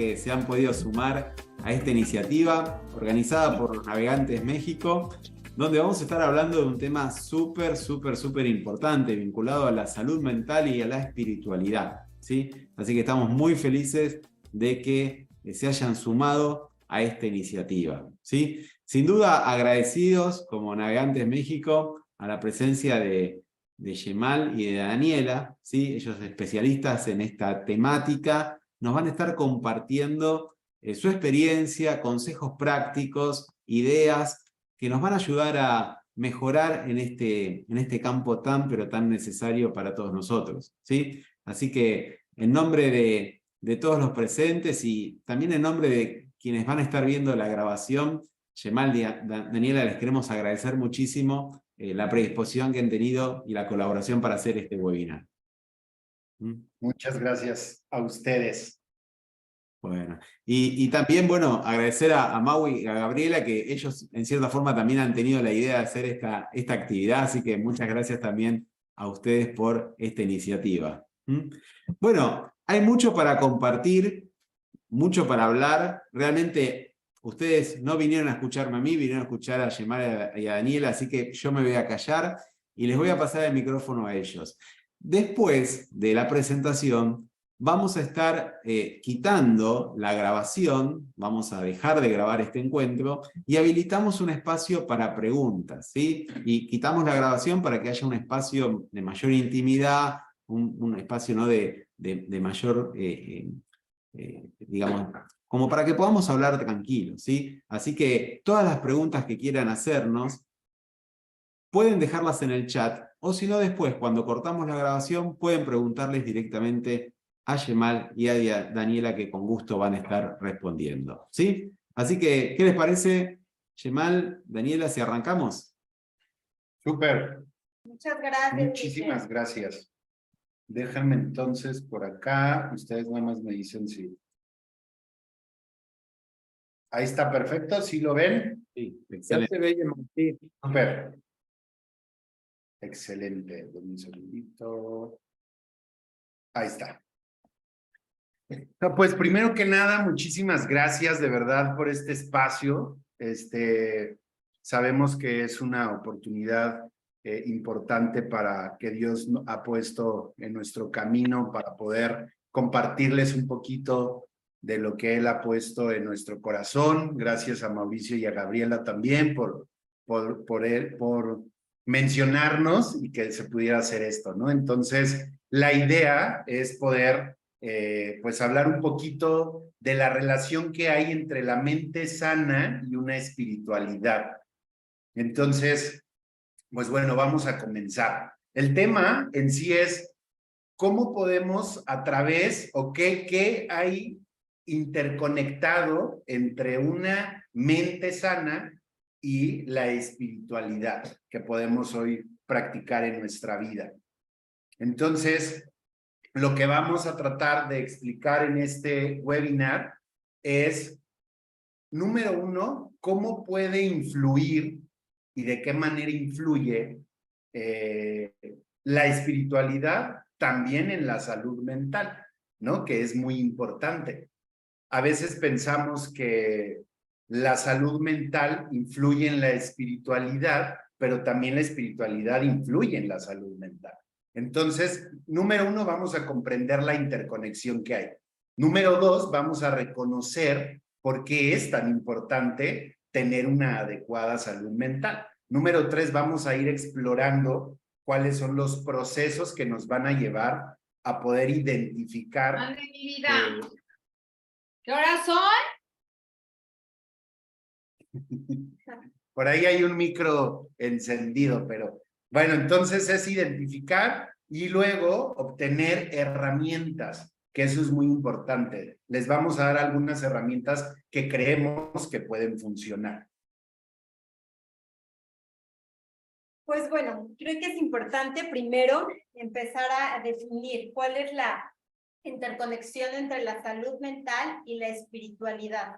que se han podido sumar a esta iniciativa organizada por Navegantes México, donde vamos a estar hablando de un tema súper importante vinculado a la salud mental y a la espiritualidad, ¿sí? Así que estamos muy felices de que se hayan sumado a esta iniciativa, ¿sí? Sin duda agradecidos como Navegantes México a la presencia de Yemal y de Daniela, ¿sí? Ellos especialistas en esta temática, nos van a estar compartiendo su experiencia, consejos prácticos, ideas que nos van a ayudar a mejorar en este campo pero tan necesario para todos nosotros, ¿sí? Así que en nombre de todos los presentes y también en nombre de quienes van a estar viendo la grabación, Yemal y Daniela, les queremos agradecer muchísimo la predisposición que han tenido y la colaboración para hacer este webinar. Muchas gracias a ustedes. Bueno, y también, bueno, agradecer a Maui y a Gabriela, que ellos en cierta forma también han tenido la idea de hacer esta actividad, así que muchas gracias también a ustedes por esta iniciativa. Bueno, hay mucho para compartir, mucho para hablar. Realmente ustedes no vinieron a escucharme a mí, vinieron a escuchar a Yemal y a Daniela, así que yo me voy a callar y les voy a pasar el micrófono a ellos. Después de la presentación, vamos a estar quitando la grabación, vamos a dejar de grabar este encuentro y habilitamos un espacio para preguntas, ¿sí? Y quitamos la grabación para que haya un espacio de mayor intimidad, un espacio, ¿no?, de mayor, digamos, como para que podamos hablar tranquilos, ¿sí? Así que todas las preguntas que quieran hacernos, pueden dejarlas en el chat, o si no después, cuando cortamos la grabación, pueden preguntarles directamente a Yemal y a Daniela, que con gusto van a estar respondiendo, ¿sí? Así que, ¿qué les parece, Yemal, Daniela, si arrancamos? Súper. Muchas gracias. Muchísimas gracias. Déjame entonces por acá, ustedes nada más me dicen si. Ahí está perfecto, ¿sí lo ven? Sí, Ya excelente. se ve, sí. Súper. Excelente. Dame un segundito. Ahí está. No, pues primero que nada, muchísimas gracias de verdad por este espacio. Sabemos que es una oportunidad importante para que Dios ha puesto en nuestro camino para poder compartirles un poquito de lo que Él ha puesto en nuestro corazón. Gracias a Mauricio y a Gabriela también por mencionarnos y que se pudiera hacer esto, ¿no? Entonces, la idea es poder pues hablar un poquito de la relación que hay entre la mente sana y una espiritualidad. Entonces, pues bueno, vamos a comenzar. El tema en sí es cómo podemos a través o qué hay interconectado entre una mente sana y la espiritualidad que podemos hoy practicar en nuestra vida. Entonces, lo que vamos a tratar de explicar en este webinar es, número uno, cómo puede influir y de qué manera influye la espiritualidad también en la salud mental, ¿no? Que es muy importante. A veces pensamos que la salud mental influye en la espiritualidad, pero también la espiritualidad influye en la salud mental. Entonces, número uno, vamos a comprender la interconexión que hay. Número dos, vamos a reconocer por qué es tan importante tener una adecuada salud mental. Número tres, vamos a ir explorando cuáles son los procesos que nos van a llevar a poder identificar. Madre mi vida. ¿Qué horas son? Por ahí hay un micro encendido, pero bueno, entonces es identificar y luego obtener herramientas, que eso es muy importante. Les vamos a dar algunas herramientas que creemos que pueden funcionar. Pues bueno, creo que es importante primero empezar a definir cuál es la interconexión entre la salud mental y la espiritualidad.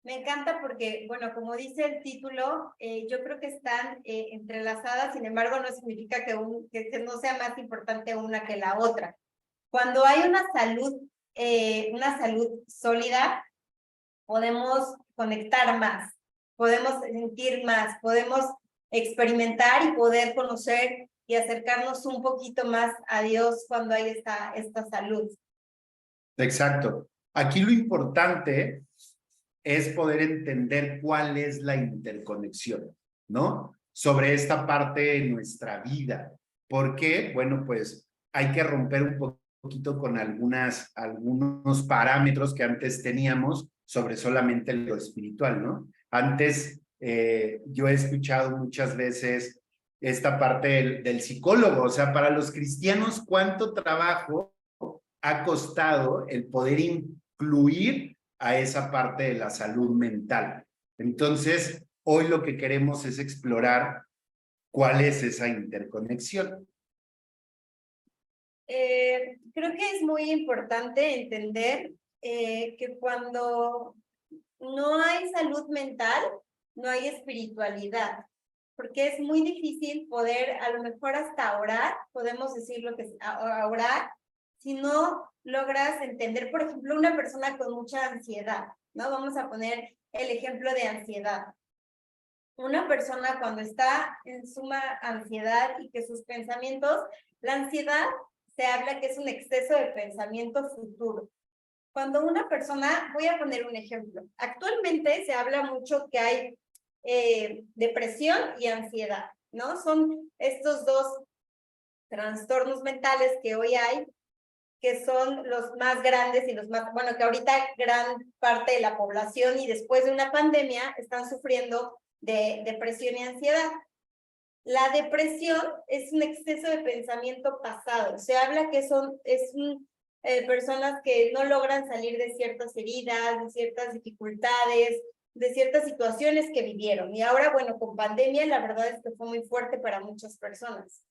Me encanta porque, bueno, como dice el título, yo creo que están entrelazadas, sin embargo, no significa que no sea más importante una que la otra. Cuando hay una salud una salud sólida, podemos conectar más, podemos sentir más, podemos experimentar y poder conocer y acercarnos un poquito más a Dios cuando hay esta salud. Exacto. Aquí lo importante es poder entender cuál es la interconexión, ¿no? Sobre esta parte de nuestra vida. ¿Por qué? Bueno, pues hay que romper un poquito con algunos parámetros que antes teníamos sobre solamente lo espiritual, ¿no? Antes yo he escuchado muchas veces esta parte del psicólogo, o sea, para los cristianos, ¿cuánto trabajo ha costado el poder incluir a esa parte de la salud mental? Entonces, hoy lo que queremos es explorar cuál es esa interconexión. Creo que es muy importante entender que cuando no hay salud mental, no hay espiritualidad, porque es muy difícil poder, a lo mejor hasta orar, podemos decir lo que es orar, si no logras entender, por ejemplo, una persona con mucha ansiedad, ¿no? Vamos a poner el ejemplo de ansiedad. Una persona cuando está en suma ansiedad y que sus pensamientos, la ansiedad se habla que es un exceso de pensamiento futuro. Cuando una persona, voy a poner un ejemplo, actualmente se habla mucho que hay depresión y ansiedad, ¿no? Son estos dos trastornos mentales que hoy hay, que son los más grandes y los más, bueno, que ahorita gran parte de la población y después de una pandemia están sufriendo de depresión y ansiedad. La depresión es un exceso de pensamiento pasado. Se habla que personas que no logran salir de ciertas heridas, de ciertas dificultades, de ciertas situaciones que vivieron. Y ahora, bueno, con pandemia, la verdad es que fue muy fuerte para muchas personas.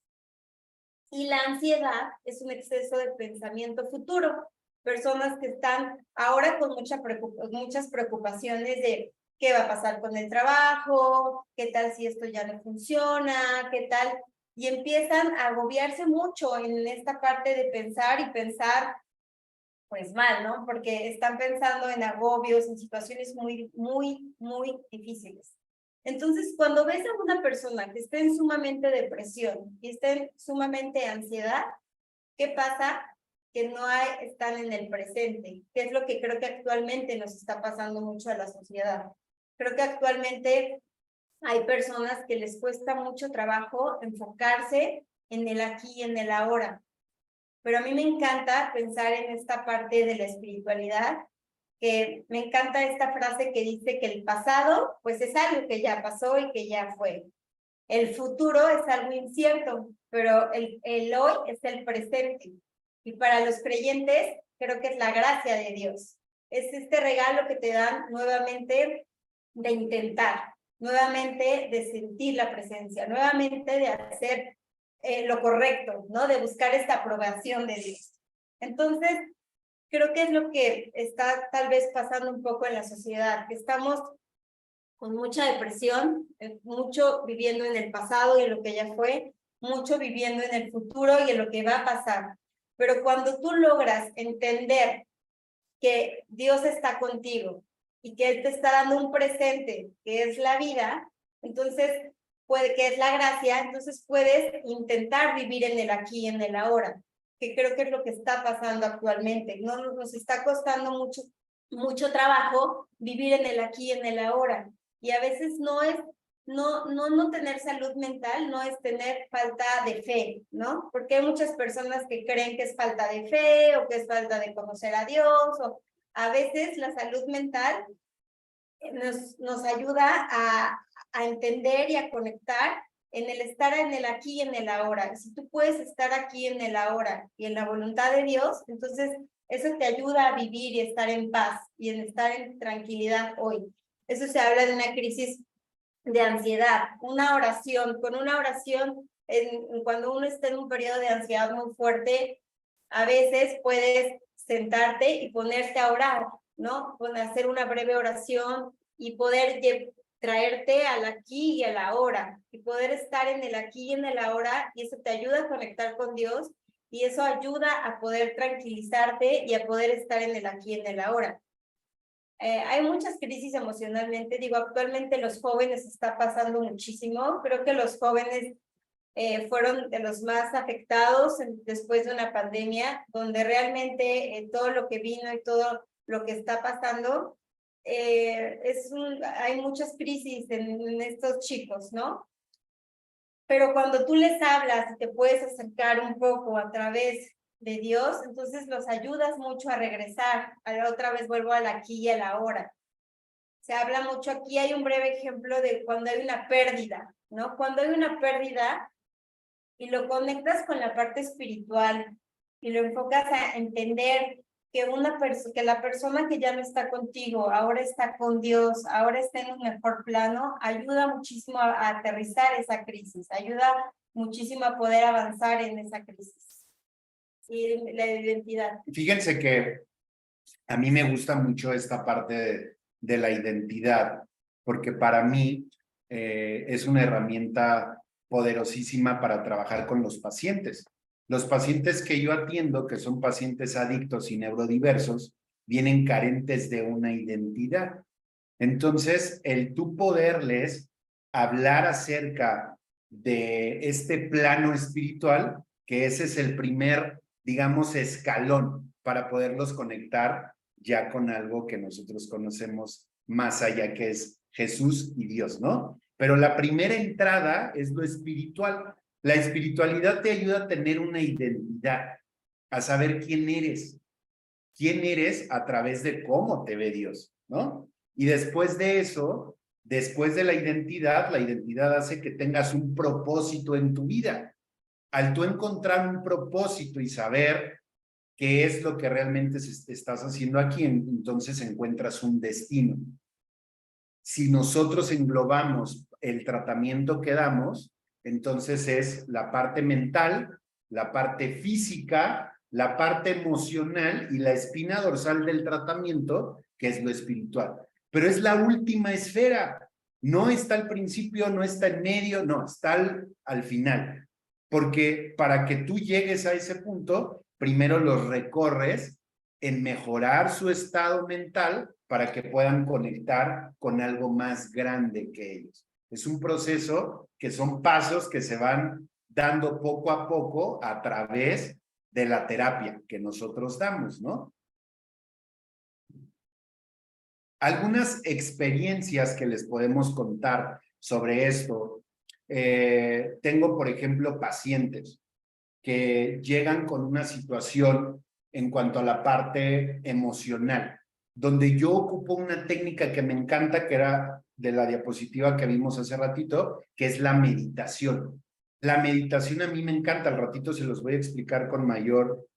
Y la ansiedad es un exceso de pensamiento futuro. Personas que están ahora con muchas preocupaciones de qué va a pasar con el trabajo, qué tal si esto ya no funciona, qué tal, y empiezan a agobiarse mucho en esta parte de pensar y pensar pues mal, ¿no? Porque están pensando en agobios, en situaciones muy, muy, muy difíciles. Entonces, cuando ves a una persona que está en sumamente depresión y está en sumamente ansiedad, ¿qué pasa? Que no están en el presente, que es lo que creo que actualmente nos está pasando mucho a la sociedad. Creo que actualmente hay personas que les cuesta mucho trabajo enfocarse en el aquí y en el ahora. Pero a mí me encanta pensar en esta parte de la espiritualidad, que me encanta esta frase que dice que el pasado, pues es algo que ya pasó y que ya fue. El futuro es algo incierto, pero el hoy es el presente. Y para los creyentes, creo que es la gracia de Dios. Es este regalo que te dan nuevamente de intentar, nuevamente de sentir la presencia, nuevamente de hacer lo correcto, ¿no? De buscar esta aprobación de Dios. Entonces, creo que es lo que está tal vez pasando un poco en la sociedad, que estamos con mucha depresión, mucho viviendo en el pasado y en lo que ya fue, mucho viviendo en el futuro y en lo que va a pasar. Pero cuando tú logras entender que Dios está contigo y que Él te está dando un presente, que es la vida, entonces, que es la gracia, entonces puedes intentar vivir en el aquí y en el ahora, que creo que es lo que está pasando actualmente. No nos está costando mucho trabajo vivir en el aquí y en el ahora. Y a veces no tener salud mental no es tener falta de fe, ¿no? Porque hay muchas personas que creen que es falta de fe o que es falta de conocer a Dios, o a veces la salud mental nos ayuda a entender y a conectar en el estar en el aquí y en el ahora. Si tú puedes estar aquí en el ahora y en la voluntad de Dios, entonces eso te ayuda a vivir y estar en paz y en estar en tranquilidad hoy. Eso se habla de una crisis de ansiedad, una oración. Con una oración, cuando uno está en un periodo de ansiedad muy fuerte, a veces puedes sentarte y ponerte a orar, ¿no? Hacer una breve oración y poder traerte al aquí y a la ahora, y poder estar en el aquí y en el ahora, y eso te ayuda a conectar con Dios y eso ayuda a poder tranquilizarte y a poder estar en el aquí y en el ahora. Hay muchas crisis emocionalmente, digo, actualmente los jóvenes está pasando muchísimo, creo que los jóvenes fueron de los más afectados después de una pandemia, donde realmente todo lo que vino y todo lo que está pasando, hay muchas crisis en estos chicos, ¿no? Pero cuando tú les hablas y te puedes acercar un poco a través de Dios, entonces los ayudas mucho a regresar. A la otra vez vuelvo al aquí y a la ahora. Se habla mucho, aquí hay un breve ejemplo de cuando hay una pérdida, ¿no? Cuando hay una pérdida y lo conectas con la parte espiritual y lo enfocas a entender que la persona que ya no está contigo, ahora está con Dios, ahora está en un mejor plano, ayuda muchísimo a aterrizar esa crisis, ayuda muchísimo a poder avanzar en esa crisis. Y la identidad. Fíjense que a mí me gusta mucho esta parte de la identidad, porque para mí es una herramienta poderosísima para trabajar con los pacientes. Los pacientes que yo atiendo, que son pacientes adictos y neurodiversos, vienen carentes de una identidad. Entonces, el tú poderles hablar acerca de este plano espiritual, que ese es el primer, digamos, escalón para poderlos conectar ya con algo que nosotros conocemos más allá, que es Jesús y Dios, ¿no? Pero la primera entrada es lo espiritual. La espiritualidad te ayuda a tener una identidad, a saber quién eres a través de cómo te ve Dios, ¿no? Y después de eso, después de la identidad hace que tengas un propósito en tu vida. Al tú encontrar un propósito y saber qué es lo que realmente estás haciendo aquí, entonces encuentras un destino. Si nosotros englobamos el tratamiento que damos, entonces es la parte mental, la parte física, la parte emocional y la espina dorsal del tratamiento, que es lo espiritual. Pero es la última esfera. No está al principio, no está en medio, no, está al final. Porque para que tú llegues a ese punto, primero los recorres en mejorar su estado mental para que puedan conectar con algo más grande que ellos. Es un proceso que son pasos que se van dando poco a poco a través de la terapia que nosotros damos, ¿no? Algunas experiencias que les podemos contar sobre esto. Tengo, por ejemplo, pacientes que llegan con una situación en cuanto a la parte emocional, donde yo ocupo una técnica que me encanta, que era de la diapositiva que vimos hace ratito, que es la meditación. La meditación a mí me encanta, al ratito se los voy a explicar con mayor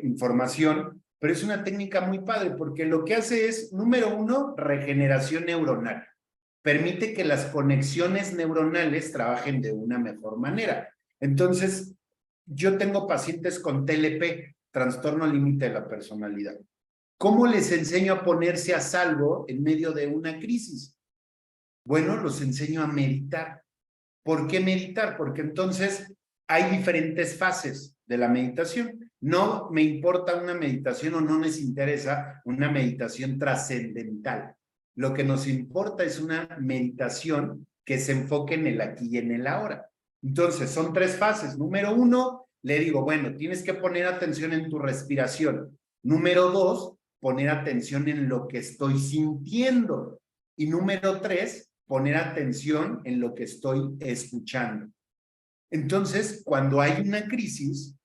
información, pero es una técnica muy padre porque lo que hace es, número uno, regeneración neuronal. Permite que las conexiones neuronales trabajen de una mejor manera. Entonces, yo tengo pacientes con TLP, trastorno límite de la personalidad. ¿Cómo les enseño a ponerse a salvo en medio de una crisis? Bueno, los enseño a meditar. ¿Por qué meditar? Porque entonces hay diferentes fases de la meditación. No me importa una meditación o no les interesa una meditación trascendental. Lo que nos importa es una meditación que se enfoque en el aquí y en el ahora. Entonces, son tres fases. Número uno, le digo, bueno, tienes que poner atención en tu respiración. Número dos, poner atención en lo que estoy sintiendo. Y número tres, poner atención en lo que estoy escuchando. Entonces, cuando hay una crisis,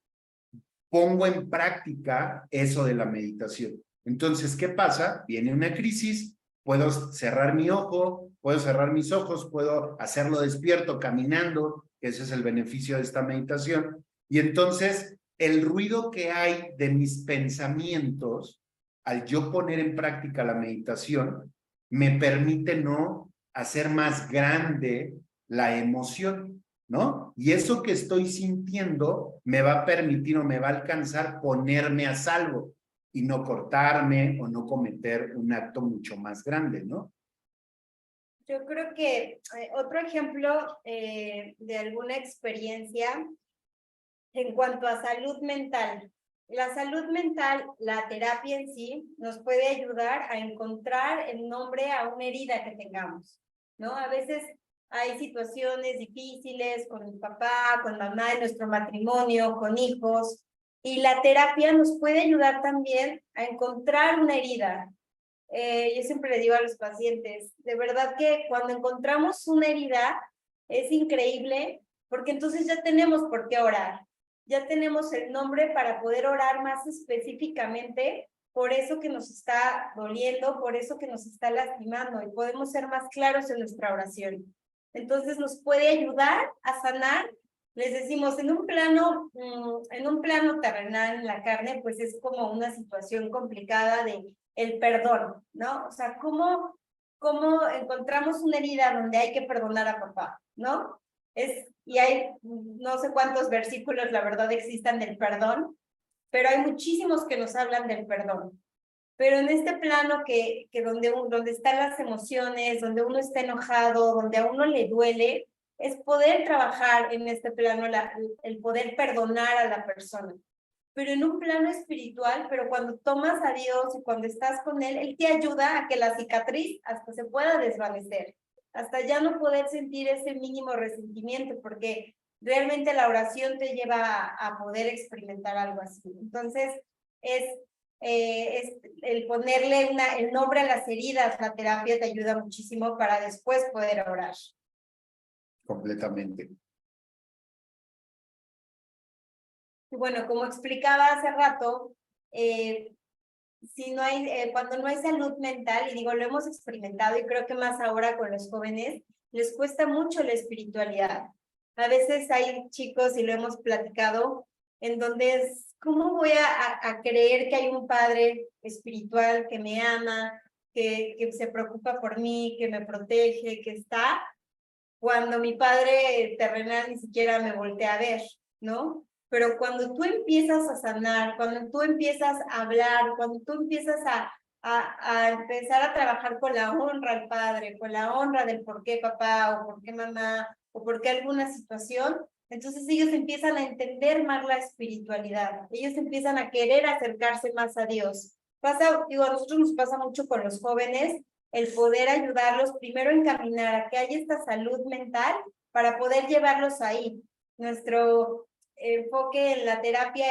pongo en práctica eso de la meditación. Entonces, ¿qué pasa? Viene una crisis, puedo cerrar mi ojo, puedo cerrar mis ojos, puedo hacerlo despierto, caminando, ese es el beneficio de esta meditación. Y entonces, el ruido que hay de mis pensamientos, al yo poner en práctica la meditación, me permite no hacer más grande la emoción, ¿no? Y eso que estoy sintiendo me va a permitir o me va a alcanzar ponerme a salvo y no cortarme o no cometer un acto mucho más grande, ¿no? Yo creo que otro ejemplo de alguna experiencia En cuanto a salud mental, la salud mental, la terapia en sí, nos puede ayudar a encontrar el nombre a una herida que tengamos, ¿no? A veces hay situaciones difíciles con mi papá, con mamá en nuestro matrimonio, con hijos, y la terapia nos puede ayudar también a encontrar una herida. Yo siempre le digo a los pacientes, de verdad que cuando encontramos una herida es increíble porque entonces ya tenemos por qué orar, ya tenemos el nombre para poder orar más específicamente por eso que nos está doliendo, por eso que nos está lastimando y podemos ser más claros en nuestra oración. Entonces nos puede ayudar a sanar. Les decimos, en un plano terrenal, en la carne, pues es como una situación complicada de el perdón, ¿no? O sea, ¿cómo encontramos una herida donde hay que perdonar a papá, ¿no? Y hay no sé cuántos versículos, la verdad, existan del perdón, pero hay muchísimos que nos hablan del perdón. Pero en este plano donde están las emociones, donde uno está enojado, donde a uno le duele, es poder trabajar en este plano, el poder perdonar a la persona. Pero en un plano espiritual, pero cuando tomas a Dios y cuando estás con Él te ayuda a que la cicatriz hasta se pueda desvanecer, hasta ya no poder sentir ese mínimo resentimiento, porque realmente la oración te lleva a poder experimentar algo así. Entonces, es el ponerle el nombre a las heridas, la terapia te ayuda muchísimo para después poder orar. Completamente. Y bueno, como explicaba hace rato, cuando no hay salud mental, y digo, lo hemos experimentado y creo que más ahora con los jóvenes, les cuesta mucho la espiritualidad. A veces hay chicos, y lo hemos platicado, en donde ¿cómo voy a creer que hay un padre espiritual que me ama, que se preocupa por mí, que me protege, que está, cuando mi padre terrenal ni siquiera me voltea a ver, ¿no? Pero cuando tú empiezas a sanar, cuando tú empiezas a hablar, cuando tú empiezas a empezar a trabajar con la honra al padre, con la honra del por qué papá o por qué mamá o por qué alguna situación, entonces ellos empiezan a entender más la espiritualidad, ellos empiezan a querer acercarse más a Dios. A nosotros nos pasa mucho con los jóvenes, el poder ayudarlos primero a encaminar a que haya esta salud mental para poder llevarlos ahí. Nuestro enfoque en la terapia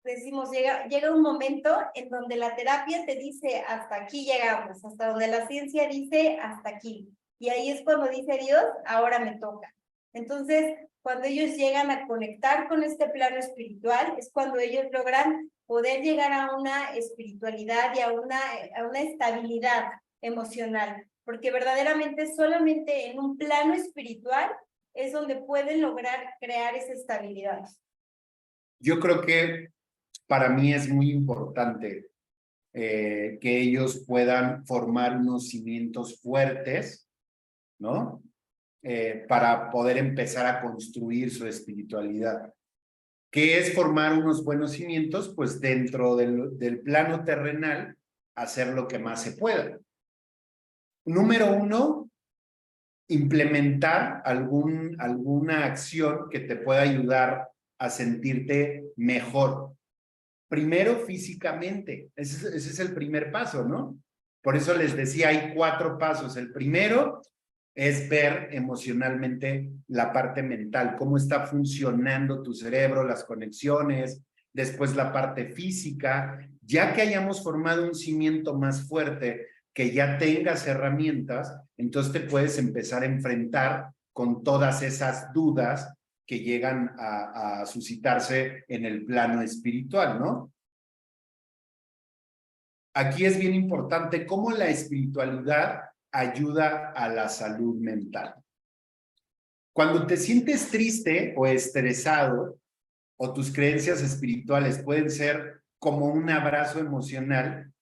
decimos, llega un momento en donde la terapia te dice hasta aquí llegamos, hasta donde la ciencia dice hasta aquí. Y ahí es cuando dice Dios, ahora me toca. Entonces, cuando ellos llegan a conectar con este plano espiritual, es cuando ellos logran poder llegar a una espiritualidad y a una estabilidad emocional, porque verdaderamente solamente en un plano espiritual es donde pueden lograr crear esa estabilidad. Yo creo que para mí es muy importante que ellos puedan formar unos cimientos fuertes, ¿no? Para poder empezar a construir su espiritualidad. ¿Qué es formar unos buenos cimientos? Pues dentro del plano terrenal, hacer lo que más se pueda. Número uno, implementar alguna acción que te pueda ayudar a sentirte mejor. Primero, físicamente. Ese es el primer paso, ¿no? Por eso les decía, hay 4 pasos. El primero es ver emocionalmente la parte mental, cómo está funcionando tu cerebro, las conexiones, después la parte física. Ya que hayamos formado un cimiento más fuerte, que ya tengas herramientas, entonces te puedes empezar a enfrentar con todas esas dudas que llegan a suscitarse en el plano espiritual, ¿no? Aquí es bien importante cómo la espiritualidad ayuda a la salud mental. Cuando te sientes triste o estresado, o tus creencias espirituales pueden ser como un abrazo emocional,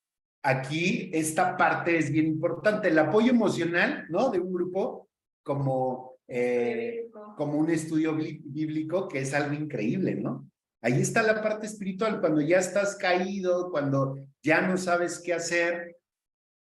aquí esta parte es bien importante. El apoyo emocional, ¿no? De un grupo como un estudio bíblico, que es algo increíble, ¿no? Ahí está la parte espiritual, cuando ya estás caído, cuando ya no sabes qué hacer.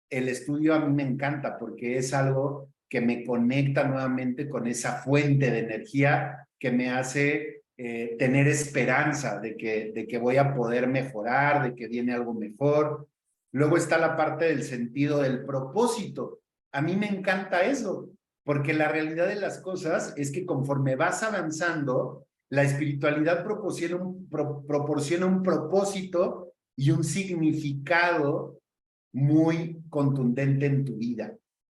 El estudio a mí me encanta porque es algo que me conecta nuevamente con esa fuente de energía que me hace tener esperanza de que voy a poder mejorar, de que viene algo mejor. Luego está la parte del sentido del propósito. A mí me encanta eso, porque la realidad de las cosas es que conforme vas avanzando, la espiritualidad proporciona un propósito y un significado muy contundente en tu vida.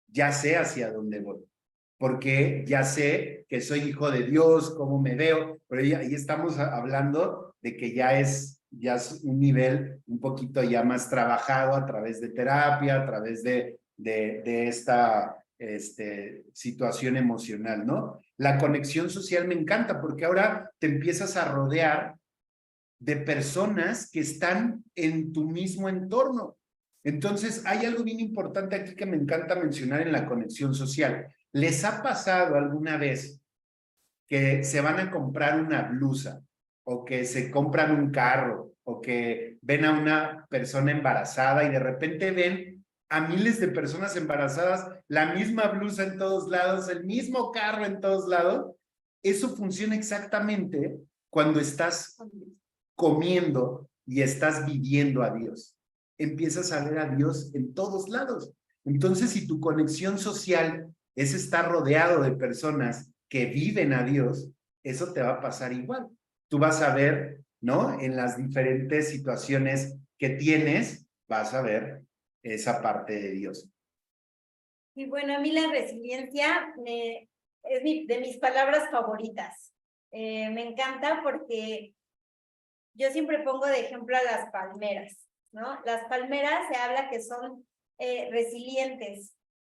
Ya sé hacia dónde voy, porque ya sé que soy hijo de Dios, cómo me veo, pero ahí estamos hablando de que ya es un nivel un poquito ya más trabajado a través de terapia, a través de esta situación emocional, ¿no? La conexión social me encanta porque ahora te empiezas a rodear de personas que están en tu mismo entorno. Entonces, hay algo bien importante aquí que me encanta mencionar en la conexión social. ¿Les ha pasado alguna vez que se van a comprar una blusa o que se compran un carro o que ven a una persona embarazada y de repente ven a miles de personas embarazadas, la misma blusa en todos lados, el mismo carro en todos lados? Eso funciona exactamente cuando estás comiendo y estás viviendo a Dios. Empiezas a ver a Dios en todos lados. Entonces, si tu conexión social es estar rodeado de personas que viven a Dios, eso te va a pasar igual. Tú vas a ver, ¿no? En las diferentes situaciones que tienes, vas a ver esa parte de Dios. Y bueno, a mí la resiliencia es de mis palabras favoritas. Me encanta porque yo siempre pongo de ejemplo a las palmeras, ¿no? Las palmeras se habla que son resilientes.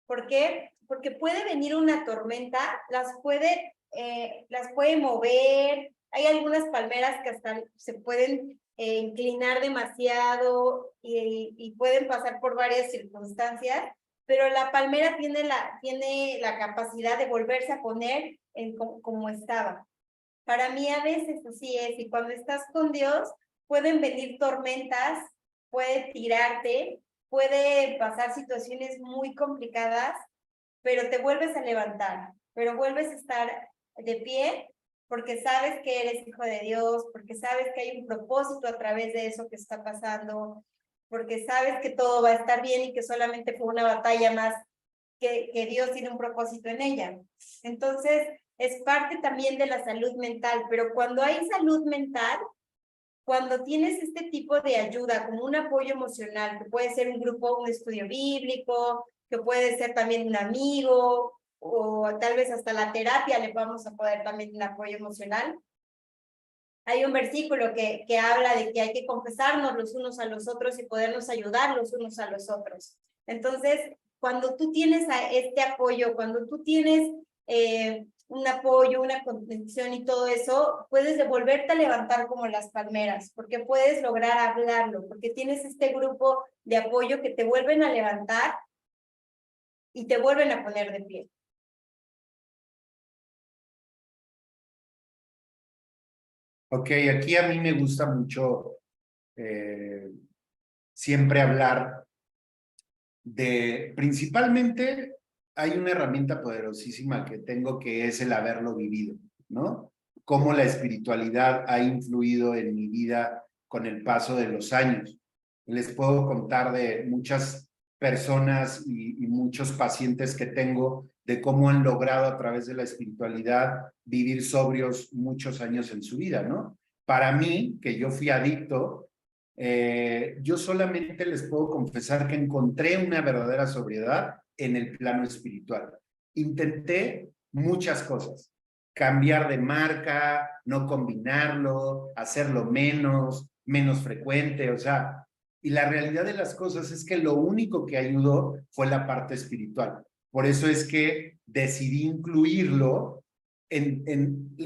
¿Por qué? Porque puede venir una tormenta, las puede mover. Hay algunas palmeras que hasta se pueden inclinar demasiado y pueden pasar por varias circunstancias, pero la palmera tiene la capacidad de volverse a poner como estaba. Para mí a veces así es, y cuando estás con Dios pueden venir tormentas, puede tirarte, puede pasar situaciones muy complicadas, pero te vuelves a levantar, pero vuelves a estar de pie porque sabes que eres hijo de Dios, porque sabes que hay un propósito a través de eso que está pasando, porque sabes que todo va a estar bien y que solamente fue una batalla más, que Dios tiene un propósito en ella. Entonces, es parte también de la salud mental, pero cuando hay salud mental, cuando tienes este tipo de ayuda, como un apoyo emocional, que puede ser un grupo, un estudio bíblico, que puede ser también un amigo, o tal vez hasta la terapia le vamos a poder también un apoyo emocional. Hay un versículo que habla de que hay que confesarnos los unos a los otros y podernos ayudar los unos a los otros. Entonces, cuando tú tienes este apoyo, cuando tú tienes un apoyo, una contención y todo eso, puedes devolverte a levantar como las palmeras, porque puedes lograr hablarlo, porque tienes este grupo de apoyo que te vuelven a levantar y te vuelven a poner de pie. Ok, aquí a mí me gusta mucho siempre hablar principalmente hay una herramienta poderosísima que tengo que es el haberlo vivido, ¿no? Cómo la espiritualidad ha influido en mi vida con el paso de los años. Les puedo contar de muchas personas y muchos pacientes que tengo de cómo han logrado a través de la espiritualidad vivir sobrios muchos años en su vida, ¿no? Para mí, que yo fui adicto, yo solamente les puedo confesar que encontré una verdadera sobriedad en el plano espiritual. Intenté muchas cosas, cambiar de marca, no combinarlo, hacerlo menos frecuente, o sea, y la realidad de las cosas es que lo único que ayudó fue la parte espiritual. Por eso es que decidí incluirlo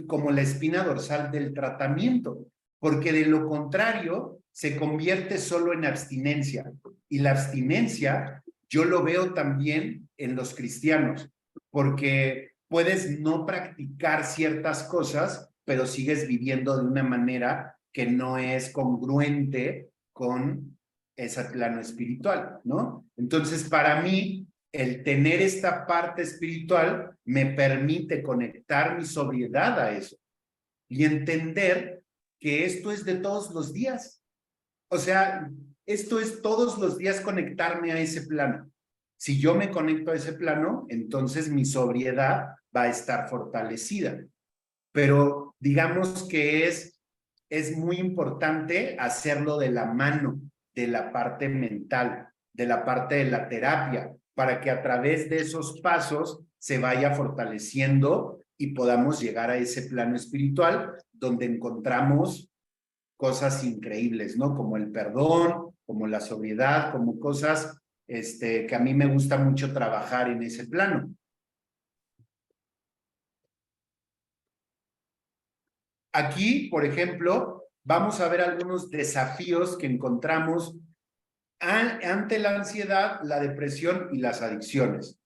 como la espina dorsal del tratamiento, porque de lo contrario se convierte solo en abstinencia. Y la abstinencia yo lo veo también en los cristianos, porque puedes no practicar ciertas cosas, pero sigues viviendo de una manera que no es congruente con ese plano espiritual, ¿no? Entonces, para mí, el tener esta parte espiritual me permite conectar mi sobriedad a eso. y entender que esto es de todos los días. O sea, esto es todos los días conectarme a ese plano. Si yo me conecto a ese plano, entonces mi sobriedad va a estar fortalecida. Pero digamos que es muy importante hacerlo de la mano, de la parte mental, de la parte de la terapia, para que a través de esos pasos se vaya fortaleciendo y podamos llegar a ese plano espiritual donde encontramos cosas increíbles, ¿no? Como el perdón, como la sobriedad, como cosas que a mí me gusta mucho trabajar en ese plano. Aquí, por ejemplo, vamos a ver algunos desafíos que encontramos ante la ansiedad, la depresión y las adicciones.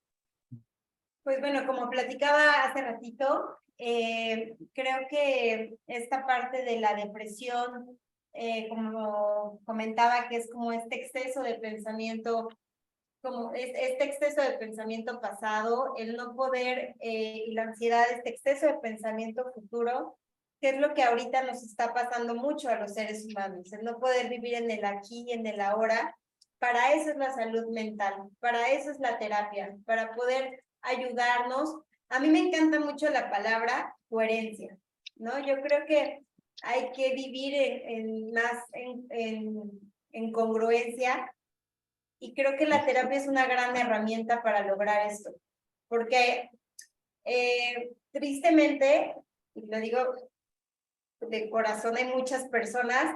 Pues bueno, como platicaba hace ratito, creo que esta parte de la depresión, como comentaba, que es como este exceso de pensamiento, como este exceso de pensamiento pasado, el no poder, y la ansiedad, este exceso de pensamiento futuro, que es lo que ahorita nos está pasando mucho a los seres humanos, el no poder vivir en el aquí y en el ahora. Para eso es la salud mental, para eso es la terapia, para poder ayudarnos. A mí me encanta mucho la palabra coherencia, ¿no? Yo creo que hay que vivir más en congruencia, y creo que la terapia es una gran herramienta para lograr esto, porque tristemente, y lo digo de corazón, hay muchas personas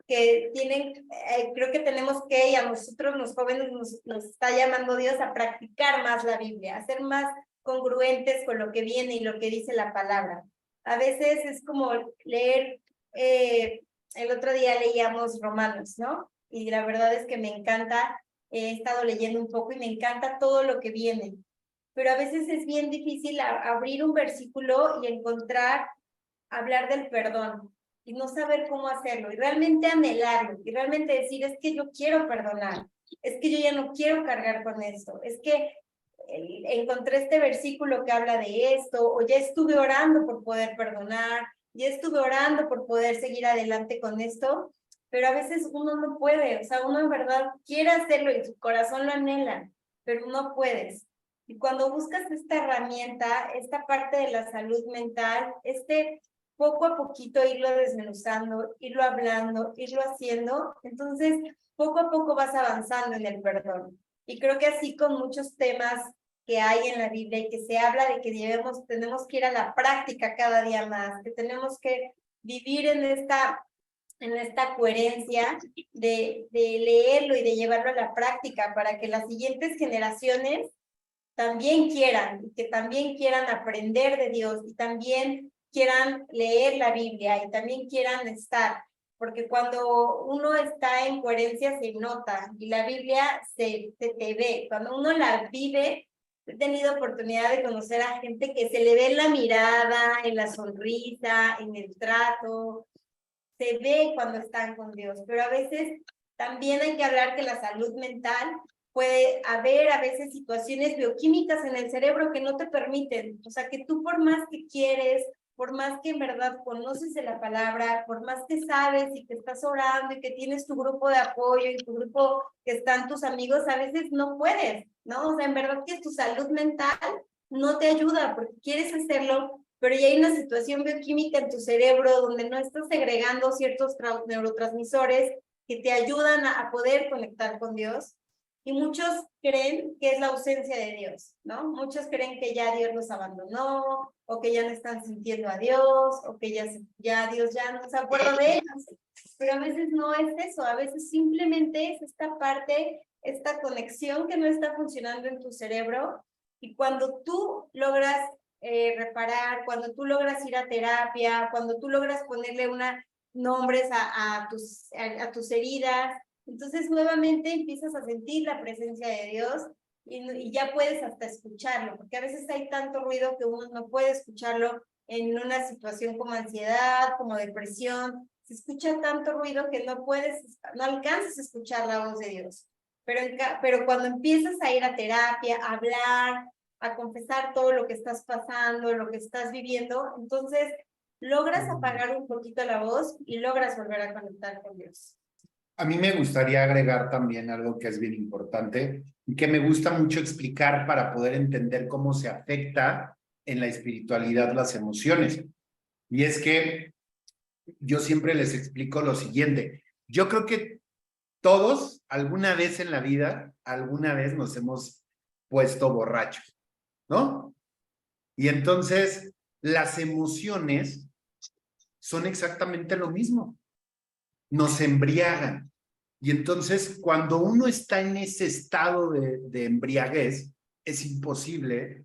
que tienen, creo que tenemos que, y a nosotros los jóvenes nos está llamando Dios a practicar más la Biblia, a ser más congruentes con lo que viene y lo que dice la palabra. A veces es como leer, el otro día leíamos Romanos, ¿no? Y la verdad es que me encanta, he estado leyendo un poco y me encanta todo lo que viene, pero a veces es bien difícil abrir un versículo y encontrar, hablar del perdón, y no saber cómo hacerlo, y realmente anhelarlo, y realmente decir, es que yo quiero perdonar, es que yo ya no quiero cargar con esto, es que encontré este versículo que habla de esto, o ya estuve orando por poder perdonar, ya estuve orando por poder seguir adelante con esto, pero a veces uno no puede, o sea, uno en verdad quiere hacerlo y su corazón lo anhela, pero no puedes. Y cuando buscas esta herramienta, esta parte de la salud mental, poco a poquito irlo desmenuzando, irlo hablando, irlo haciendo, entonces poco a poco vas avanzando en el perdón. Y creo que así con muchos temas que hay en la Biblia y que se habla de que tenemos que ir a la práctica cada día más, que tenemos que vivir en esta coherencia de leerlo y de llevarlo a la práctica para que las siguientes generaciones también quieran, y que también quieran aprender de Dios, y también quieran leer la Biblia, y también quieran estar, porque cuando uno está en coherencia se nota, y la Biblia se te ve, cuando uno la vive. He tenido oportunidad de conocer a gente que se le ve en la mirada, en la sonrisa, en el trato, se ve cuando están con Dios, pero a veces también hay que hablar que la salud mental puede haber a veces situaciones bioquímicas en el cerebro que no te permiten, o sea, que tú por más que quieres, por más que en verdad conoces de la palabra, por más que sabes y que estás orando y que tienes tu grupo de apoyo y tu grupo que están tus amigos, a veces no puedes, ¿no? O sea, en verdad que tu salud mental no te ayuda porque quieres hacerlo, pero ya hay una situación bioquímica en tu cerebro donde no estás segregando ciertos neurotransmisores que te ayudan a poder conectar con Dios. Y muchos creen que es la ausencia de Dios, ¿no? Muchos creen que ya Dios los abandonó, o que ya no están sintiendo a Dios, o que ya Dios ya no se acuerda de ellos. Pero a veces no es eso, a veces simplemente es esta parte, esta conexión que no está funcionando en tu cerebro. Y cuando tú logras reparar, cuando tú logras ir a terapia, cuando tú logras ponerle nombres a tus heridas, entonces nuevamente empiezas a sentir la presencia de Dios y ya puedes hasta escucharlo, porque a veces hay tanto ruido que uno no puede escucharlo en una situación como ansiedad, como depresión. Se escucha tanto ruido que no alcanzas a escuchar la voz de Dios. Pero cuando empiezas a ir a terapia, a hablar, a confesar todo lo que estás pasando, lo que estás viviendo, entonces logras apagar un poquito la voz y logras volver a conectar con Dios. A mí me gustaría agregar también algo que es bien importante y que me gusta mucho explicar para poder entender cómo se afecta en la espiritualidad las emociones. Y es que yo siempre les explico lo siguiente. Yo creo que todos, alguna vez en la vida, alguna vez nos hemos puesto borrachos, ¿no? Y entonces, las emociones son exactamente lo mismo. Nos embriagan. Y entonces, cuando uno está en ese estado de embriaguez, es imposible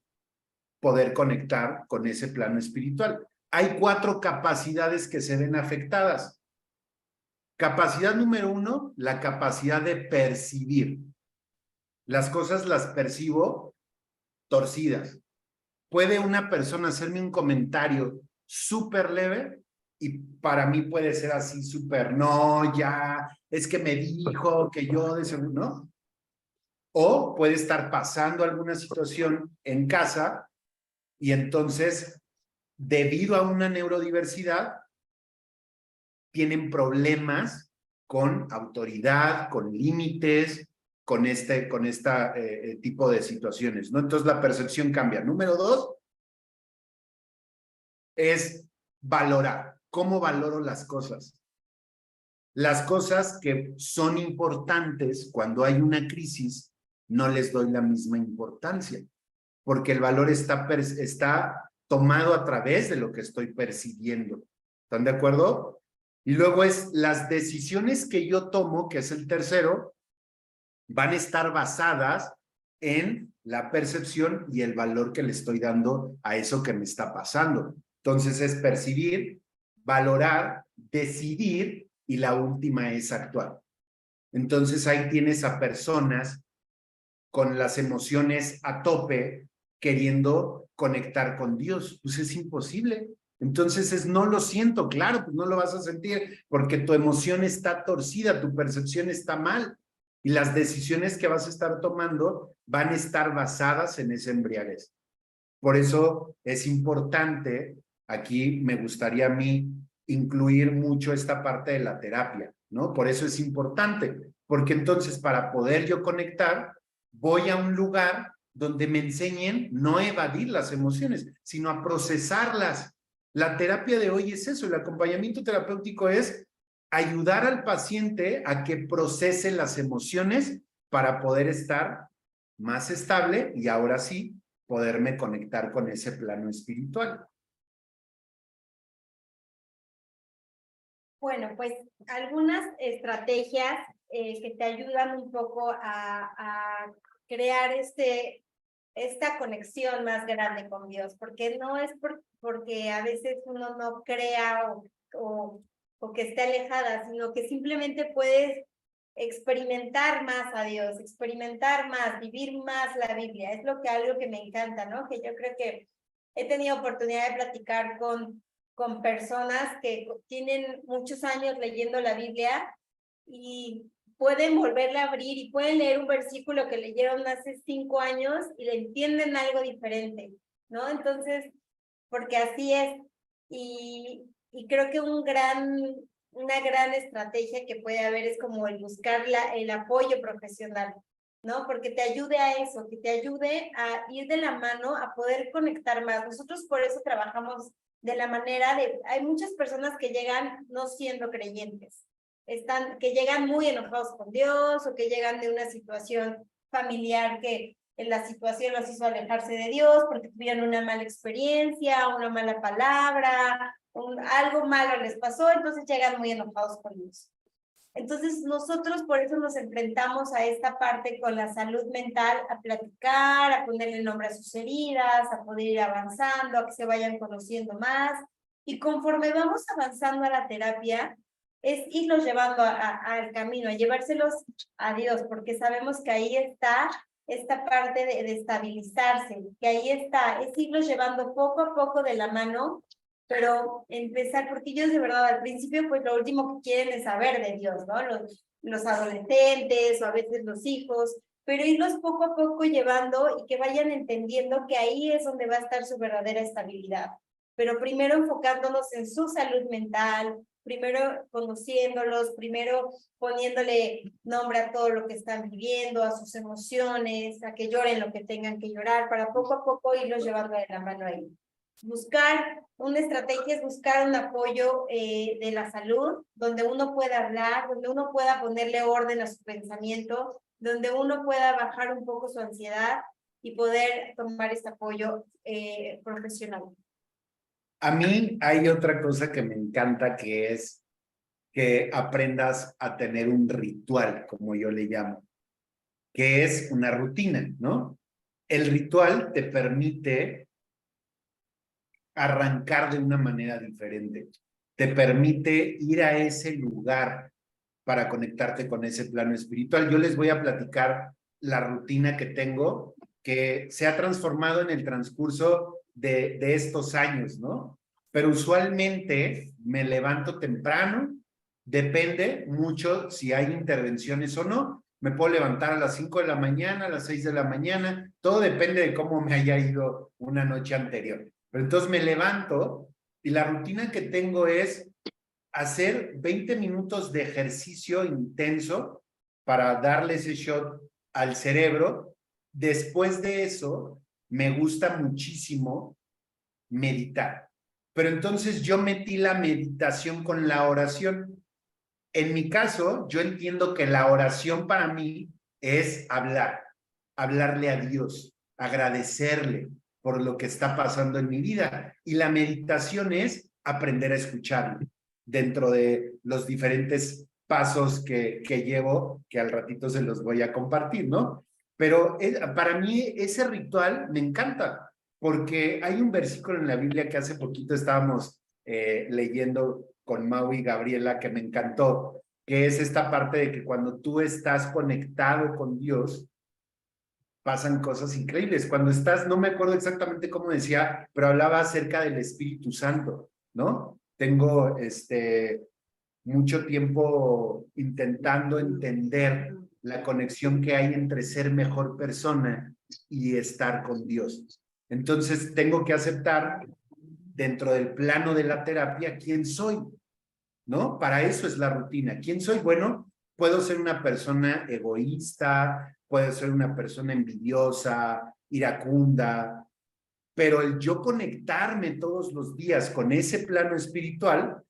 poder conectar con ese plano espiritual. Hay 4 capacidades que se ven afectadas. Capacidad número 1, la capacidad de percibir. Las cosas las percibo torcidas. Puede una persona hacerme un comentario súper leve y para mí puede ser así súper, no, ya, es que me dijo que yo, ¿no? O puede estar pasando alguna situación en casa y entonces, debido a una neurodiversidad, tienen problemas con autoridad, con límites, con este tipo de situaciones, ¿no? Entonces la percepción cambia. Número 2 es valorar. ¿Cómo valoro las cosas? Las cosas que son importantes cuando hay una crisis, no les doy la misma importancia, porque el valor está tomado a través de lo que estoy percibiendo. ¿Están de acuerdo? Y luego es las decisiones que yo tomo, que es el tercero, van a estar basadas en la percepción y el valor que le estoy dando a eso que me está pasando. Entonces es percibir, valorar, decidir y la última es actuar. Entonces ahí tienes a personas con las emociones a tope queriendo conectar con Dios. Pues es imposible. Entonces no lo siento, claro, pues no lo vas a sentir porque tu emoción está torcida, tu percepción está mal y las decisiones que vas a estar tomando van a estar basadas en esa embriaguez. Por eso es importante, aquí me gustaría a mí incluir mucho esta parte de la terapia, ¿no? Por eso es importante, porque entonces para poder yo conectar, voy a un lugar donde me enseñen no a evadir las emociones, sino a procesarlas. La terapia de hoy es eso, el acompañamiento terapéutico es ayudar al paciente a que procese las emociones para poder estar más estable y ahora sí poderme conectar con ese plano espiritual. Bueno, pues algunas estrategias que te ayudan un poco a crear esta conexión más grande con Dios, porque no es porque a veces uno no crea o que esté alejada, sino que simplemente puedes experimentar más a Dios, experimentar más, vivir más la Biblia. Es algo que me encanta, ¿no? Que yo creo que he tenido oportunidad de platicar con personas que tienen muchos años leyendo la Biblia y pueden volverla a abrir y pueden leer un versículo que leyeron hace 5 años y le entienden algo diferente, ¿no? Entonces, porque así es. Y creo que una gran estrategia que puede haber es como el buscar el apoyo profesional, ¿no? Porque te ayude a eso, que te ayude a ir de la mano, a poder conectar más. Nosotros por eso trabajamos de la manera hay muchas personas que llegan no siendo creyentes, que llegan muy enojados con Dios o que llegan de una situación familiar que en la situación los hizo alejarse de Dios porque tuvieron una mala experiencia, una mala palabra, algo malo les pasó, entonces llegan muy enojados con Dios. Entonces nosotros por eso nos enfrentamos a esta parte con la salud mental, a platicar, a ponerle nombre a sus heridas, a poder ir avanzando, a que se vayan conociendo más. Y conforme vamos avanzando a la terapia, es irlos llevando al camino, a llevárselos a Dios, porque sabemos que ahí está esta parte de estabilizarse, que ahí está, es irlos llevando poco a poco de la mano, pero empezar, porque ellos de verdad al principio pues lo último que quieren es saber de Dios, ¿no? Los adolescentes o a veces los hijos, pero irlos poco a poco llevando y que vayan entendiendo que ahí es donde va a estar su verdadera estabilidad, pero primero enfocándonos en su salud mental, primero conociéndolos, primero poniéndole nombre a todo lo que están viviendo, a sus emociones, a que lloren lo que tengan que llorar, para poco a poco irlos llevando de la mano ahí. Buscar, una estrategia es buscar un apoyo de la salud, donde uno pueda hablar, donde uno pueda ponerle orden a su pensamiento, donde uno pueda bajar un poco su ansiedad y poder tomar este apoyo profesional. A mí hay otra cosa que me encanta, que es que aprendas a tener un ritual, como yo le llamo, que es una rutina, ¿no? El ritual te permite arrancar de una manera diferente, te permite ir a ese lugar para conectarte con ese plano espiritual. Yo les voy a platicar la rutina que tengo, que se ha transformado en el transcurso de estos años, ¿no? Pero usualmente me levanto temprano, depende mucho si hay intervenciones o no. Me puedo levantar a las 5 de la mañana, a las 6 de la mañana, todo depende de cómo me haya ido una noche anterior. Pero entonces me levanto y la rutina que tengo es hacer 20 minutos de ejercicio intenso para darle ese shot al cerebro. Después de eso, me gusta muchísimo meditar. Pero entonces yo metí la meditación con la oración. En mi caso, yo entiendo que la oración para mí es hablar, hablarle a Dios, agradecerle por lo que está pasando en mi vida. Y la meditación es aprender a escucharle dentro de los diferentes pasos que llevo, que al ratito se los voy a compartir, ¿no? Pero para mí ese ritual me encanta, porque hay un versículo en la Biblia que hace poquito estábamos leyendo con Mau y Gabriela, que me encantó, que es esta parte de que cuando tú estás conectado con Dios, pasan cosas increíbles. Cuando estás, no me acuerdo exactamente cómo decía, pero hablaba acerca del Espíritu Santo, ¿no? Tengo mucho tiempo intentando entender la conexión que hay entre ser mejor persona y estar con Dios. Entonces tengo que aceptar dentro del plano de la terapia quién soy, ¿no? Para eso es la rutina. ¿Quién soy? Bueno, puedo ser una persona egoísta, puedo ser una persona envidiosa, iracunda, pero el yo conectarme todos los días con ese plano espiritual,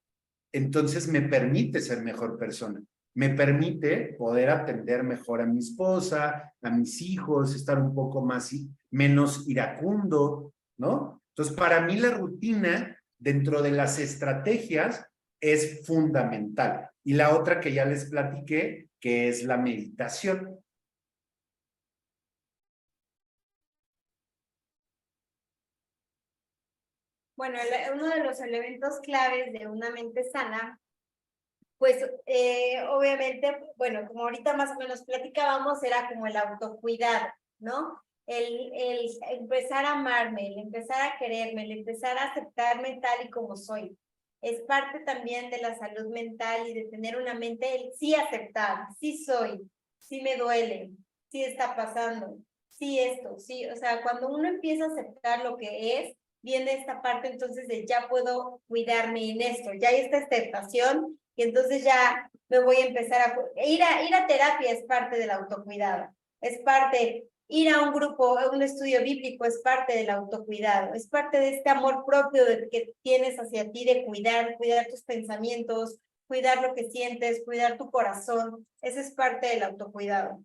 entonces me permite ser mejor persona. Me permite poder atender mejor a mi esposa, a mis hijos, estar un poco más, menos iracundo, ¿no? Entonces, para mí la rutina dentro de las estrategias es fundamental. Y la otra que ya les platiqué, que es la meditación. Bueno, uno de los elementos claves de una mente sana, pues obviamente, bueno, como ahorita más o menos platicábamos, era como el autocuidado, ¿no? El empezar a amarme, el empezar a quererme, el empezar a aceptarme tal y como soy. Es parte también de la salud mental y de tener una mente, sí aceptar, sí soy, sí me duele, sí está pasando, sí esto, sí, o sea, cuando uno empieza a aceptar lo que es, viene esta parte entonces de ya puedo cuidarme en esto, ya hay esta aceptación y entonces ya me voy a empezar a ir a terapia es parte del autocuidado, es parte, ir a un grupo, a un estudio bíblico es parte del autocuidado, es parte de este amor propio que tienes hacia ti de cuidar tus pensamientos, cuidar lo que sientes, cuidar tu corazón, esa es parte del autocuidado.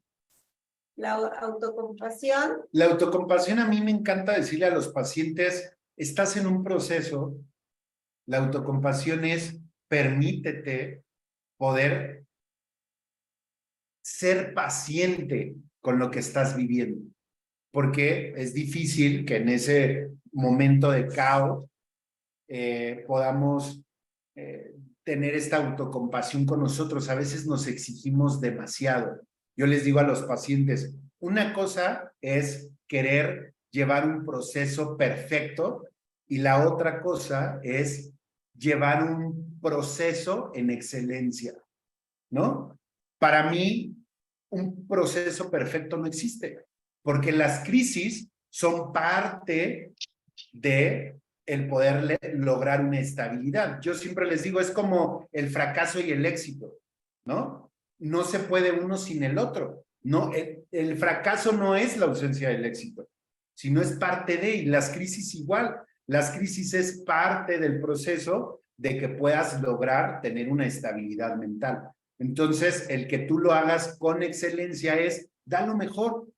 La autocompasión. La autocompasión, a mí me encanta decirle a los pacientes, estás en un proceso, la autocompasión es permítete poder ser paciente con lo que estás viviendo, porque es difícil que en ese momento de caos podamos tener esta autocompasión con nosotros. A veces nos exigimos demasiado. Yo les digo a los pacientes, una cosa es querer llevar un proceso perfecto y la otra cosa es llevar un proceso en excelencia, ¿no? Para mí, un proceso perfecto no existe, porque las crisis son parte de el poder lograr una estabilidad. Yo siempre les digo, es como el fracaso y el éxito, ¿no? No se puede uno sin el otro. No, el fracaso no es la ausencia del éxito, sino es parte de, y las crisis igual. Las crisis es parte del proceso de que puedas lograr tener una estabilidad mental. Entonces, el que tú lo hagas con excelencia es, da lo mejor,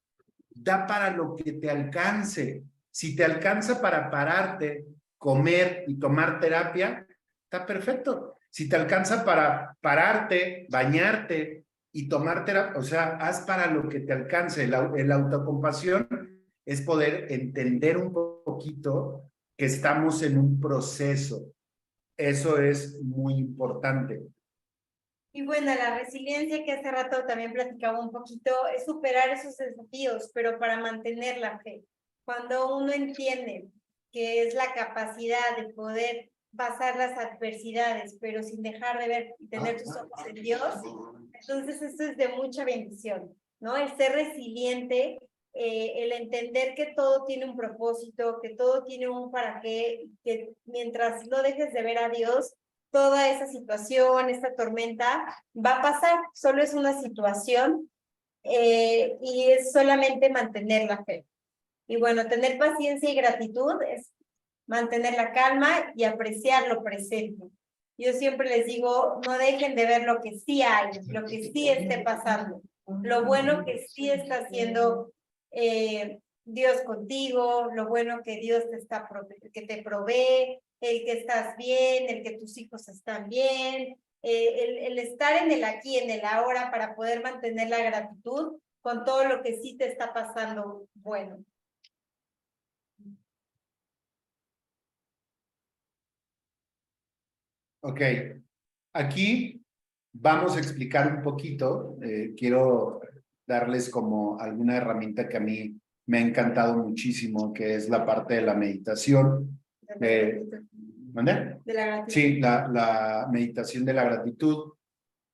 da para lo que te alcance. Si te alcanza para pararte, comer y tomar terapia, está perfecto. Si te alcanza para pararte, bañarte y tomar terapia, o sea, haz para lo que te alcance. La autocompasión es poder entender un poquito que estamos en un proceso. Eso es muy importante. Y bueno, la resiliencia que hace rato también platicaba un poquito, es superar esos desafíos, pero para mantener la fe. Cuando uno entiende que es la capacidad de poder pasar las adversidades, pero sin dejar de ver y tener tus ojos en Dios, entonces eso es de mucha bendición, ¿no? El ser resiliente, el entender que todo tiene un propósito, que todo tiene un para qué, que mientras no dejes de ver a Dios, toda esa situación, esta tormenta, va a pasar, solo es una situación y es solamente mantener la fe. Y bueno, tener paciencia y gratitud es mantener la calma y apreciar lo presente. Yo siempre les digo, no dejen de ver lo que sí hay, lo que sí esté pasando, lo bueno que sí está haciendo Dios contigo, lo bueno que Dios que te provee, el que estás bien, el que tus hijos están bien, el estar en el aquí, en el ahora para poder mantener la gratitud con todo lo que sí te está pasando bueno. Ok, aquí vamos a explicar un poquito, quiero darles como alguna herramienta que a mí me ha encantado muchísimo, que es la parte de la meditación. ¿Mande? De la gratitud. Sí, la meditación de la gratitud.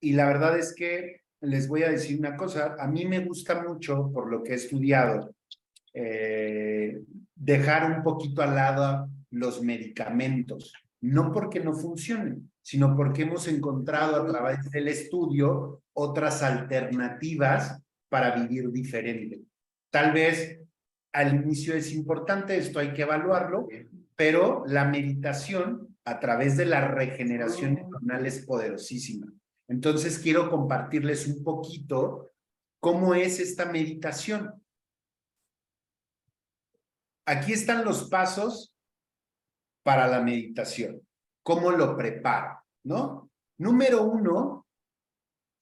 Y la verdad es que les voy a decir una cosa, a mí me gusta mucho, por lo que he estudiado, dejar un poquito al lado los medicamentos, no porque no funcionen, sino porque hemos encontrado a través del estudio otras alternativas para vivir diferente. Tal vez al inicio es importante, esto hay que evaluarlo, pero la meditación a través de la regeneración neuronal es poderosísima. Entonces quiero compartirles un poquito cómo es esta meditación. Aquí están los pasos para la meditación. ¿Cómo lo preparo? ¿No? Número 1,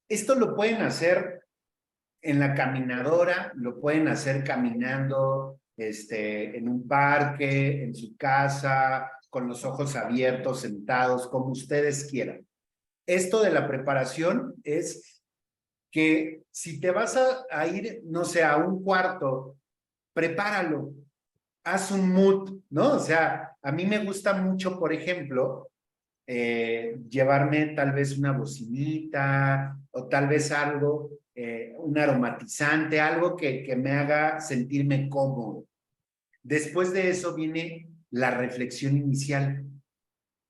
esto lo pueden hacer en la caminadora, lo pueden hacer caminando en un parque, en su casa, con los ojos abiertos, sentados, como ustedes quieran. Esto de la preparación es que si te vas a ir, no sé, a un cuarto, prepáralo, haz un mood, ¿no? O sea, a mí me gusta mucho, por ejemplo, llevarme tal vez una bocinita o tal vez algo, un aromatizante, algo que me haga sentirme cómodo. Después de eso viene la reflexión inicial,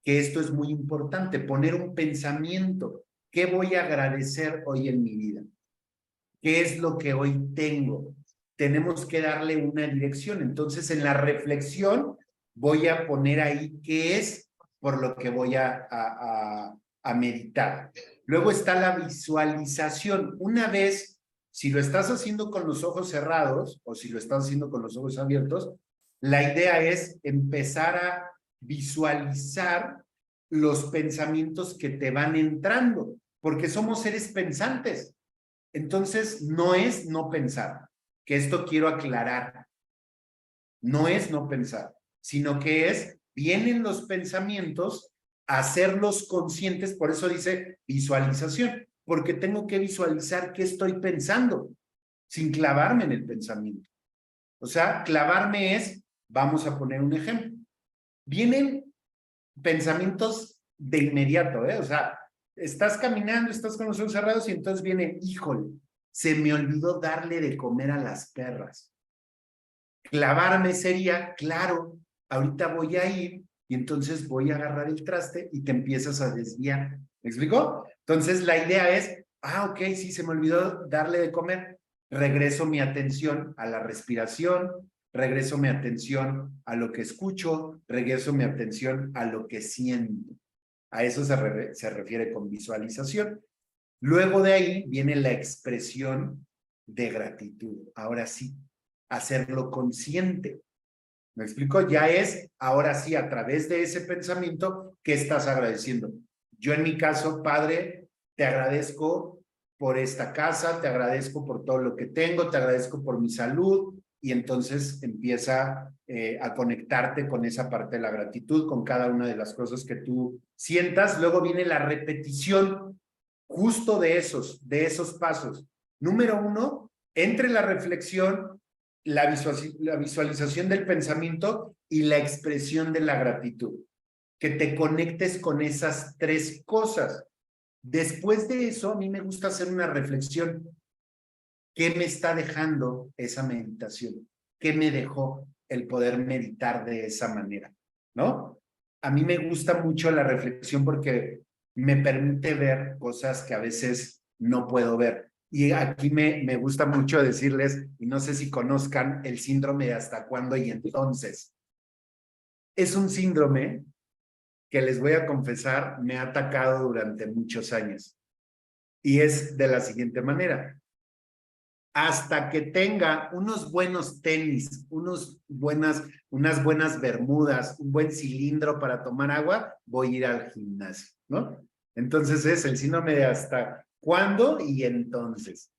que esto es muy importante, poner un pensamiento. ¿Qué voy a agradecer hoy en mi vida? ¿Qué es lo que hoy tengo? Tenemos que darle una dirección. Entonces, en la reflexión voy a poner ahí qué es por lo que voy a meditar. Luego está la visualización. Una vez, si lo estás haciendo con los ojos cerrados o si lo estás haciendo con los ojos abiertos, la idea es empezar a visualizar los pensamientos que te van entrando, porque somos seres pensantes. Entonces, no es no pensar, que esto quiero aclarar. No es no pensar, sino que es, vienen los pensamientos, hacerlos conscientes, por eso dice visualización, porque tengo que visualizar qué estoy pensando, sin clavarme en el pensamiento. O sea, clavarme es, vamos a poner un ejemplo, vienen pensamientos de inmediato, o sea, estás caminando, estás con los ojos cerrados y entonces viene, híjole, se me olvidó darle de comer a las perras. Clavarme sería, claro, ahorita voy a ir y entonces voy a agarrar el traste y te empiezas a desviar. ¿Me explico? Entonces la idea es, ok, sí, se me olvidó darle de comer. Regreso mi atención a la respiración, regreso mi atención a lo que escucho, regreso mi atención a lo que siento. A eso se refiere con visualización. Luego de ahí viene la expresión de gratitud. Ahora sí, hacerlo consciente. ¿Me explico? Ya es, ahora sí, a través de ese pensamiento, ¿qué estás agradeciendo? Yo en mi caso, Padre, te agradezco por esta casa, te agradezco por todo lo que tengo, te agradezco por mi salud, y entonces empieza a conectarte con esa parte de la gratitud, con cada una de las cosas que tú sientas. Luego viene la repetición justo de esos pasos. Número 1, entre la reflexión, la visualización del pensamiento y la expresión de la gratitud. Que te conectes con esas 3 cosas. Después de eso, a mí me gusta hacer una reflexión. ¿Qué me está dejando esa meditación? ¿Qué me dejó el poder meditar de esa manera? ¿No? A mí me gusta mucho la reflexión porque me permite ver cosas que a veces no puedo ver. Y aquí me gusta mucho decirles, y no sé si conozcan el síndrome de hasta cuándo y entonces. Es un síndrome que les voy a confesar, me ha atacado durante muchos años. Y es de la siguiente manera. Hasta que tenga unos buenos tenis, unas buenas bermudas, un buen cilindro para tomar agua, voy a ir al gimnasio, ¿no? Entonces es el síndrome de hasta cuándo y entonces.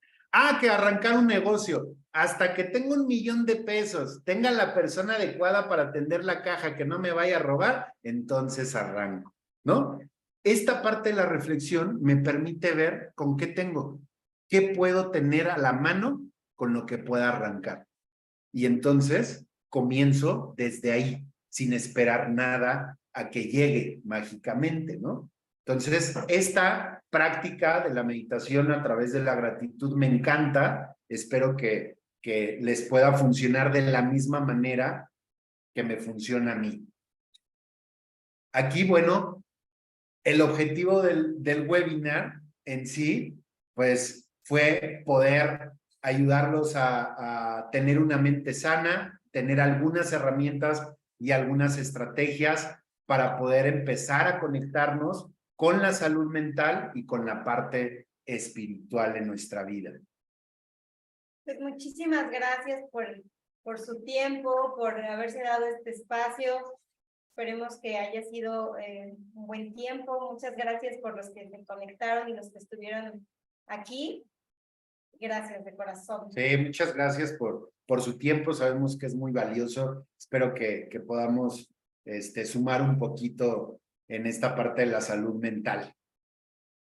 Que arrancar un negocio, hasta que tenga 1,000,000 de pesos, tenga la persona adecuada para atender la caja, que no me vaya a robar, entonces arranco, ¿no? Esta parte de la reflexión me permite ver con qué tengo. ¿Qué puedo tener a la mano con lo que pueda arrancar? Y entonces comienzo desde ahí, sin esperar nada a que llegue mágicamente, ¿no? Entonces, esta práctica de la meditación a través de la gratitud me encanta. Espero que les pueda funcionar de la misma manera que me funciona a mí. Aquí, bueno, el objetivo del webinar en sí, pues, fue poder ayudarlos a tener una mente sana, tener algunas herramientas y algunas estrategias para poder empezar a conectarnos con la salud mental y con la parte espiritual de nuestra vida. Pues muchísimas gracias por su tiempo, por haberse dado este espacio. Esperemos que haya sido un buen tiempo. Muchas gracias por los que se conectaron y los que estuvieron aquí. Gracias de corazón. Sí, muchas gracias por su tiempo. Sabemos que es muy valioso. Espero que podamos sumar un poquito en esta parte de la salud mental.